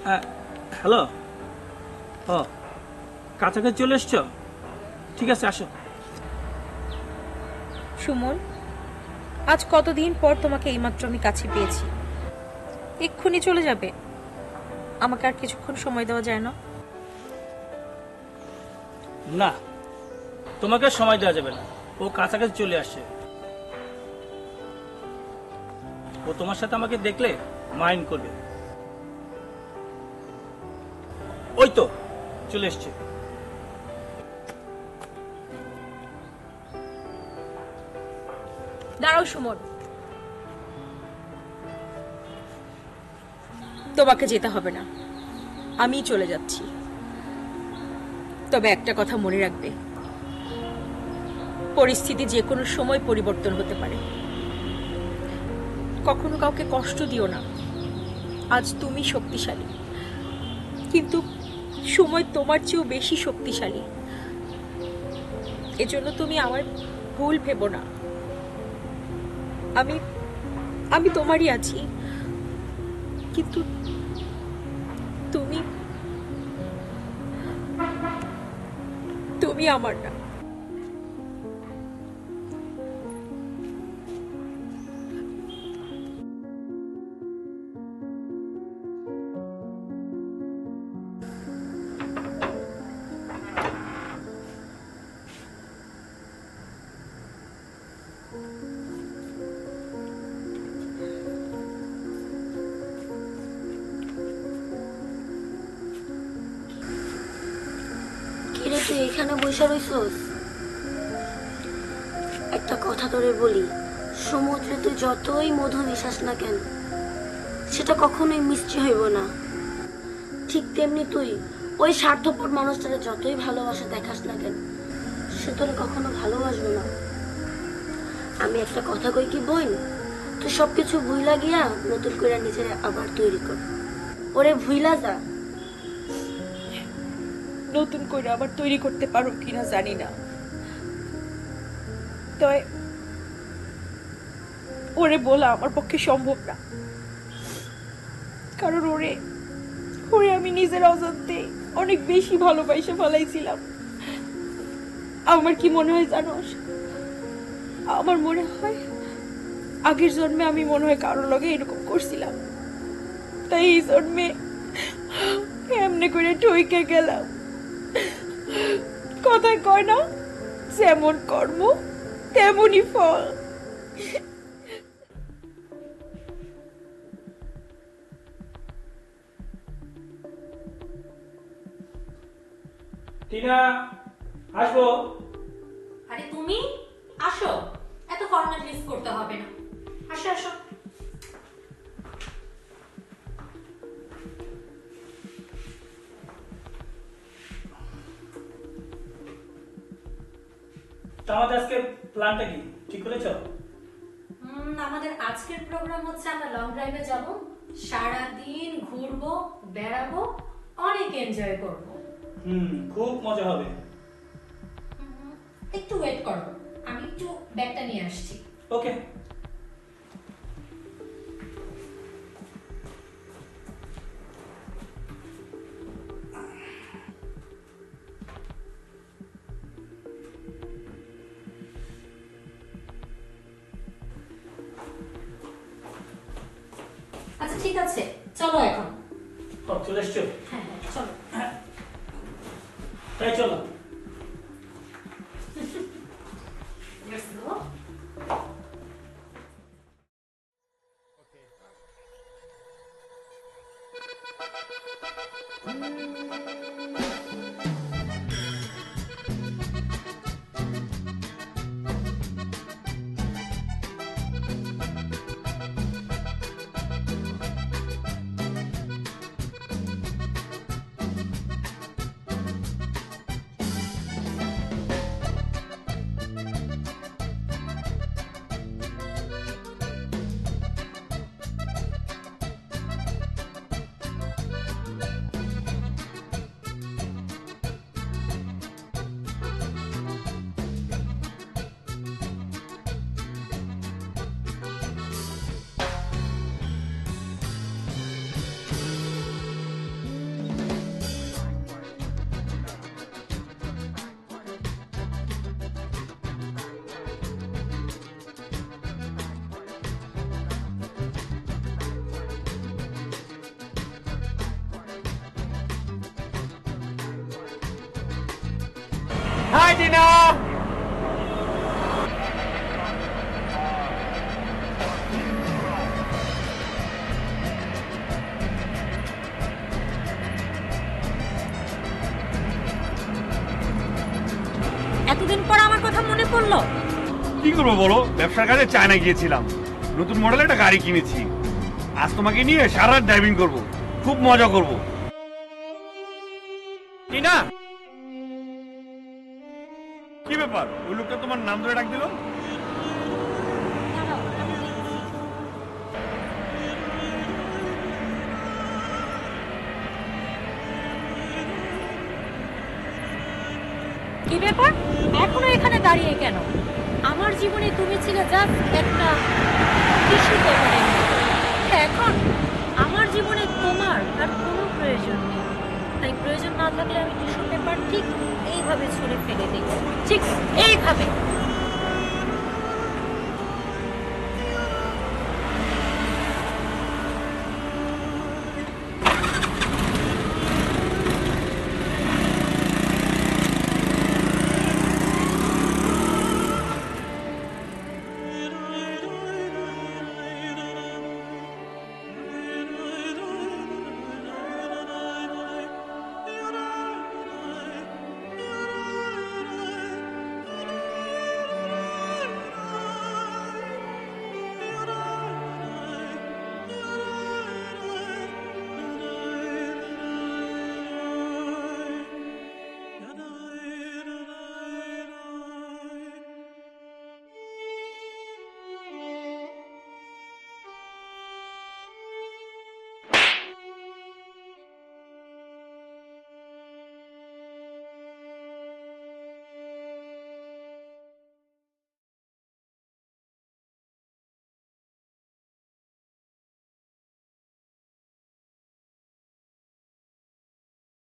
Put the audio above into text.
Hello. ও, কাছাকাছি চলে এসছো? ঠিক আছে, আসো। সুমন, আজ কতদিন পর তোমাকে এইমাত্র আমি কাছে পেয়েছি। এক্ষুনি চলে যাবে? আমাকে আর কিছুক্ষণ সময় দেওয়া যায় না? না, তোমাকে সময় দেওয়া যাবে না। ও কাছাকাছি চলে আসে। ও তোমার সাথে আমাকে দেখলে মাইন্ড করবে। ওই তো চলে এসছে। দাঁড়াও সুমন, তোমাকে যেতে হবে না, আমি চলে যাচ্ছি। তবে একটা কথা মনে রাখবে, পরিস্থিতি যে কোনো সময় পরিবর্তন হতে পারে। কখনো কাউকে কষ্ট দিও না। আজ তুমি শক্তিশালী, কিন্তু সময় তোমার চেয়েও বেশি শক্তিশালী। এজন্য তুমি আমার ভুল ভেবো না। আমি আমি তোমারই আছি, কিন্তু তুমি তুমি আমার না। কিরে তুই এখানে বসে রইছস? একটা কথা তোরে বলি, সমুদ্রে তুই যতই মধু মিশাস না কেন, সেটা কখনোই মিষ্টি হইব না। ঠিক তেমনি তুই ওই স্বার্থপর মানুষটারে যতই ভালোবাসা দেখাস না কেন, সে তোরে কখনো ভালোবাসবে না। আমি একটা কথা কই কি বোন, তুই সবকিছু ভুইলা গিয়া নতুন করে নিজের আবার তৈরি কর। ওরে ভুইলা যা। নতুন করে আবার তৈরি করতে পারো কিনা জানি না, তবে ওরে বলা আমার পক্ষে সম্ভব না। কারণ ওরে ওরে আমি নিজের অজান্তে অনেক বেশি ভালোবাসা ফেলাইছিলাম। আমার কি মনে হয় জানোস? আমার মনে হয় আগের জন্মে আমি মনে হয় কারোর লগে এরকম করছিলাম, তাই এই জন্মে এমনি করে ঠইকে গেলাম। কথায় কয় না, যেমন কর্ম তেমনই ফল। টিনা, আসবো। আরে তুমি আসো, এত ফর্মালিটিস করতে হবে না। আসো আসো। তা আমাদের আজকে প্ল্যানটা কি ঠিক করেছো? আমাদের আজকের প্রোগ্রাম হচ্ছে আমরা লং ড্রাইভে যাব, সারা দিন ঘুরবো, বেড়াবো, অনেক এনজয় করব। খুব মজা হবে। একটু ওয়েট করো, আমি একটু ব্যাগটা নিয়ে আসছি। ওকে। আচ্ছা ঠিক আছে, চলো এখন। চলে এসছো? হ্যাঁ হ্যাঁ চলো। তাই চলো। Let's go. হাই টিনা। এতদিন পর আমার কথা মনে পড়লো? কি করবো বলো, ব্যবসার কাজে চায়না গিয়েছিলাম, নতুন মডেল একটা গাড়ি কিনেছি। আজ তোমাকে নিয়ে সারা রাত ড্রাইভিং করবো, খুব মজা করবো। টিনা, কি ব্যাপার, ওই লোকটা তোমার নাম ধরে ডাক দিল? কি ব্যাপার, এখনো এখানে দাঁড়িয়ে কেন? আমার জীবনে তুমি ছিলে জাস্ট একটা টিস্যু পেপারের মতো। এখন আমার জীবনে তোমার আর কোনো প্রয়োজন নেই। তাই প্রয়োজন না থাকলে আমি টিস্যু পেপার ঠিক এইভাবে ছুঁড়ে ফেলে দিই, ঠিক এইভাবে।